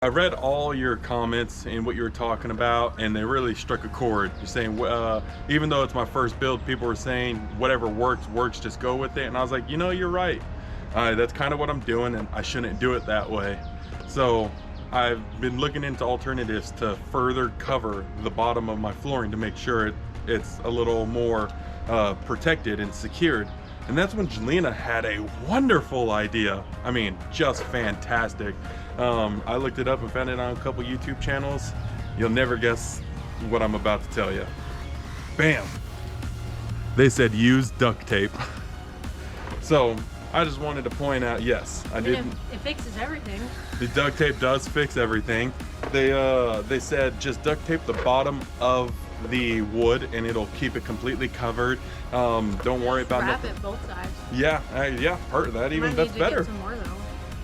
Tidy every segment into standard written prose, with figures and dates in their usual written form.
I read all your comments and what you were talking about, and they really struck a chord. You're saying, even though it's my first build, people were saying whatever works, just go with it. And I was like, you know, you're right. That's kind of what I'm doing, and I shouldn't do it that way. So I've been looking into alternatives to further cover the bottom of my flooring to make sure it's a little more protected and secured. And that's when Jelena had a wonderful idea. I mean, just fantastic. I looked it up and found it on a couple YouTube channels. You'll never guess what I'm about to tell you. Bam! They said use duct tape. So I just wanted to point out, yes, I did. It fixes everything. The duct tape does fix everything. They said just duct tape the bottom of the wood and it'll keep it completely covered. Don't worry about wrap nothing. it both sides. Yeah, hurt that even. That's better. Get some more though.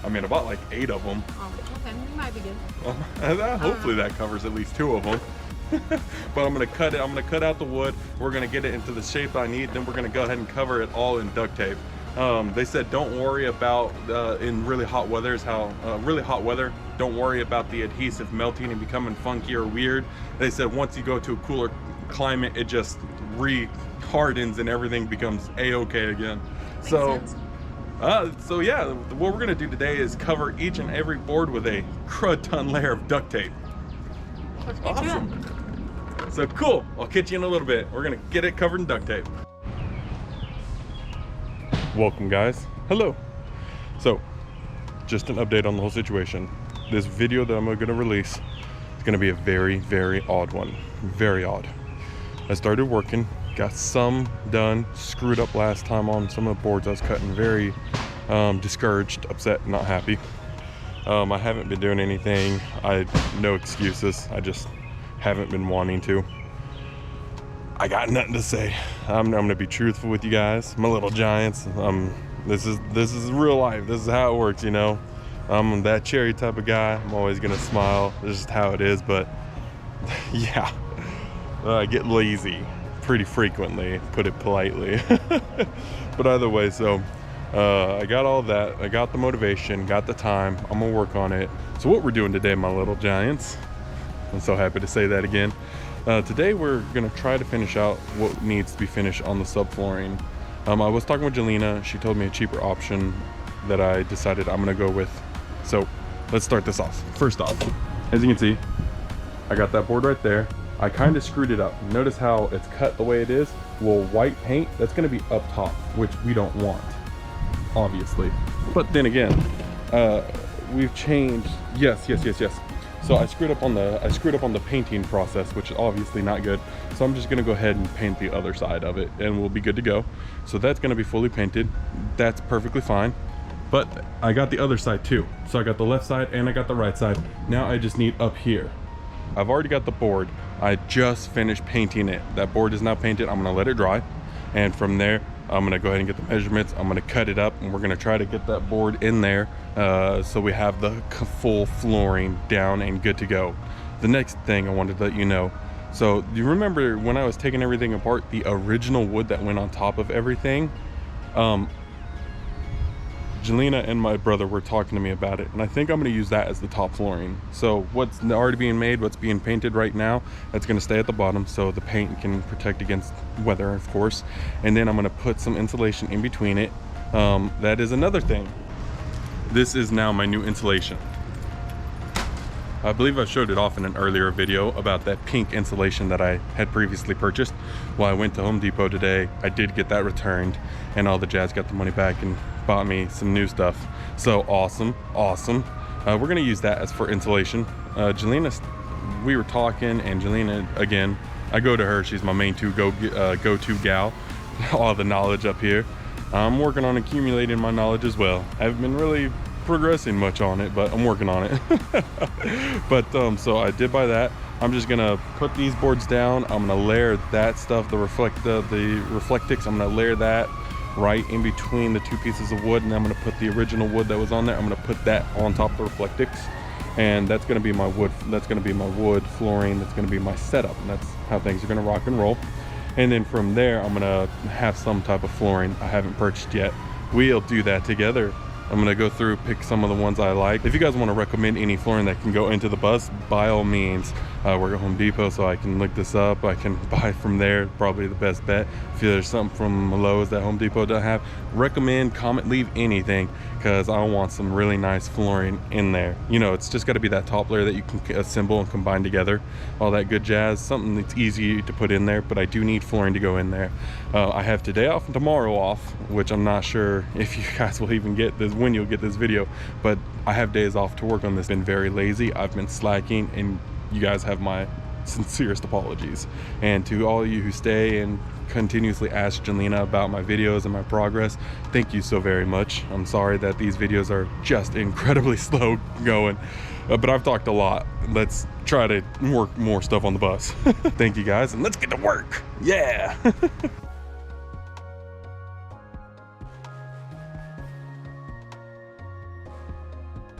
I mean, about like 8 of them. Oh, okay, you might be good. Hopefully that covers at least 2 of them. But I'm gonna cut it. I'm gonna cut out the wood. We're gonna get it into the shape I need. Then we're gonna go ahead and cover it all in duct tape. They said don't worry about in really hot weather. Don't worry about the adhesive melting and becoming funky or weird. They said once you go to a cooler climate, it just re-hardens and everything becomes a-okay again. Makes sense. So So yeah, what we're gonna do today is cover each and every board with a crud ton layer of duct tape. let's get Awesome. to it. So cool. I'll catch you in a little bit. We're gonna get it covered in duct tape. Welcome, guys. Hello. So, just an update on the whole situation. This video that I'm gonna release is gonna be a very, very odd one. Very odd. I started working, got some done, screwed up last time on some of the boards I was cutting. Very discouraged, upset, not happy. I haven't been doing anything. No excuses. I just haven't been wanting to. I got nothing to say. I'm gonna be truthful with you guys, my little giants. This is real life. This is how it works, you know. I'm that cherry type of guy. I'm always gonna smile. This is how it is. But yeah, I get lazy pretty frequently, put it politely. But either way, so I got all that. I got the motivation, got the time. I'm gonna work on it. So what we're doing today, my little giants, I'm so happy to say that again. Today we're gonna try to finish out what needs to be finished on the subflooring. I was talking with Jelena. She told me a cheaper option that I decided I'm gonna go with. So let's start this off. First off, as you can see, I got that board right there. I kind of screwed it up. Notice how it's cut the way it is? Well, white paint, that's gonna be up top, which we don't want, obviously. But then again, we've changed, yes. So I screwed up on the painting process, which is obviously not good. So I'm just gonna go ahead and paint the other side of it and we'll be good to go. So that's gonna be fully painted. That's perfectly fine. But I got the other side too. So I got the left side and I got the right side. Now I just need up here. I've already got the board. I just finished painting it. That board is now painted. I'm gonna let it dry. And from there, I'm gonna go ahead and get the measurements. I'm gonna cut it up and we're gonna try to get that board in there so we have the full flooring down and good to go. The next thing I wanted to let you know, so do you remember when I was taking everything apart, the original wood that went on top of everything? Jelena and my brother were talking to me about it, and I think I'm gonna use that as the top flooring. So what's already being made, what's being painted right now, that's gonna stay at the bottom so the paint can protect against weather, of course. And then I'm gonna put some insulation in between it. That is another thing. This is now my new insulation. I believe I showed it off in an earlier video about that pink insulation that I had previously purchased. Well, I went to Home Depot today. I did get that returned and all the jazz, got the money back and bought me some new stuff. So awesome. We're gonna use that as for insulation. Jelena, we were talking, and Jelena, again, I go to her. She's my main go-to gal. All the knowledge up here. I'm working on accumulating my knowledge as well. I haven't been really progressing much on it, but I'm working on it. But so I did buy that. I'm just gonna put these boards down. I'm gonna layer that stuff, the Reflectix. I'm gonna layer that right in between the 2 pieces of wood, and I'm gonna put the original wood that was on there. I'm gonna put that on top of the Reflectix, and that's gonna be my wood. That's gonna be my wood flooring. That's gonna be my setup, and that's how things are gonna rock and roll. And then from there, I'm gonna have some type of flooring I haven't purchased yet. We'll do that together. I'm gonna go through, pick some of the ones I like. If you guys want to recommend any flooring that can go into the bus, by all means. We're at Home Depot, so I can look this up. I can buy from there, probably the best bet. If there's something from Lowe's that Home Depot doesn't have, recommend, comment, leave anything, because I want some really nice flooring in there. You know, it's just got to be that top layer that you can assemble and combine together, all that good jazz, something that's easy to put in there, but I do need flooring to go in there. I have today off and tomorrow off, which I'm not sure if you guys will even get this, when you'll get this video, but I have days off to work on this. Been very lazy, I've been slacking, and you guys have my sincerest apologies. And to all of you who stay and continuously ask Jelena about my videos and my progress, thank you so very much. I'm sorry that these videos are just incredibly slow going, but I've talked a lot. Let's try to work more stuff on the bus. Thank you guys, and let's get to work. Yeah.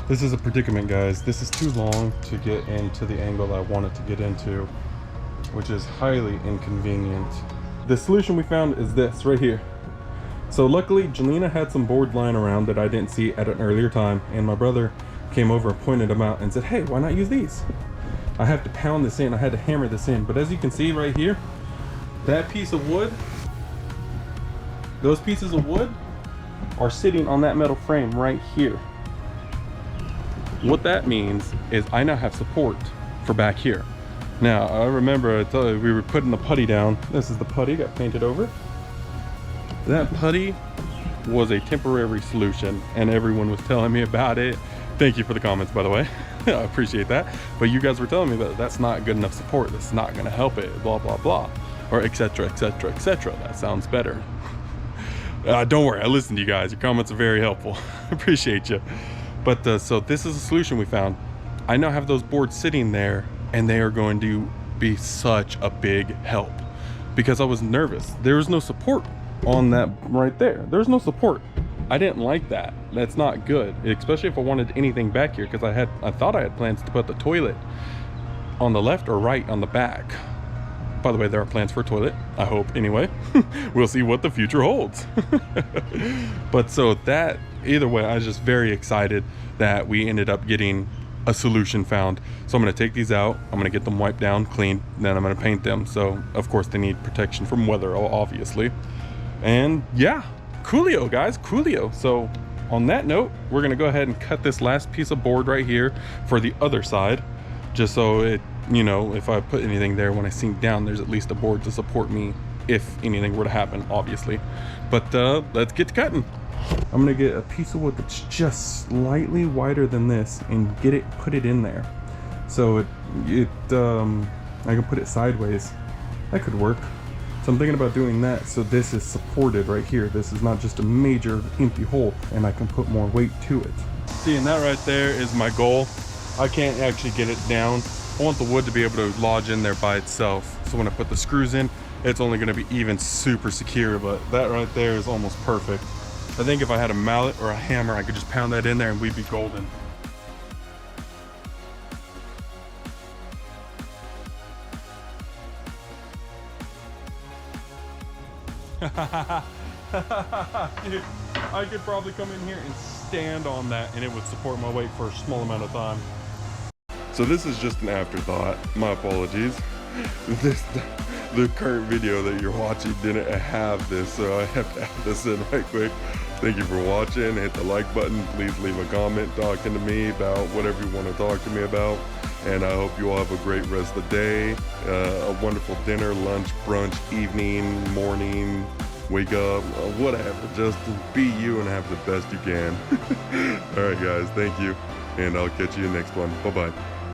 This is a predicament, guys. This is too long to get into the angle I want it to get into, which is highly inconvenient. The solution we found is this right here. So luckily, Jelena had some board lying around that I didn't see at an earlier time, and my brother came over and pointed them out and said, hey, why not use these? I have to pound this in, I had to hammer this in, but as you can see right here, that piece of wood, those pieces of wood are sitting on that metal frame right here. What that means is I now have support for back here. Now, I remember I told you we were putting the putty down. This is the putty, got painted over. That putty was a temporary solution, and everyone was telling me about it. Thank you for the comments, by the way. I appreciate that. But you guys were telling me that that's not good enough support. That's not gonna help it, blah, blah, blah. Or etc, etc, etc. That sounds better. Don't worry, I listened to you guys. Your comments are very helpful. Appreciate you. But so this is a solution we found. I now have those boards sitting there, and they are going to be such a big help, because I was nervous. There was no support on that right there. There's no support. I didn't like that. That's not good, especially if I wanted anything back here, because I thought I had plans to put the toilet on the left or right on the back. By the way, there are plans for a toilet, I hope, anyway. We'll see what the future holds. But so that, either way, I was just very excited that we ended up getting a solution found. So I'm gonna take these out, I'm gonna get them wiped down, cleaned, then I'm gonna paint them. So of course they need protection from weather, obviously. And yeah, coolio, guys, coolio. So on that note, we're gonna go ahead and cut this last piece of board right here for the other side, just so it, you know, if I put anything there, when I sink down, there's at least a board to support me if anything were to happen, obviously. But let's get to cutting. I'm gonna get a piece of wood that's just slightly wider than this and put it in there. So I can put it sideways. That could work. So I'm thinking about doing that, so this is supported right here. This is not just a major empty hole, and I can put more weight to it. See, and that right there is my goal. I can't actually get it down. I want the wood to be able to lodge in there by itself. So when I put the screws in, it's only gonna be even super secure, but that right there is almost perfect. I think if I had a mallet or a hammer, I could just pound that in there and we'd be golden. Dude, I could probably come in here and stand on that and it would support my weight for a small amount of time. So this is just an afterthought. My apologies. The current video that you're watching didn't have this, so I have to add this in right quick. Thank you for watching. Hit the like button. Please leave a comment talking to me about whatever you want to talk to me about. And I hope you all have a great rest of the day. A wonderful dinner, lunch, brunch, evening, morning, wake up, whatever. Just be you and have the best you can. All right, guys. Thank you. And I'll catch you next one. Bye-bye.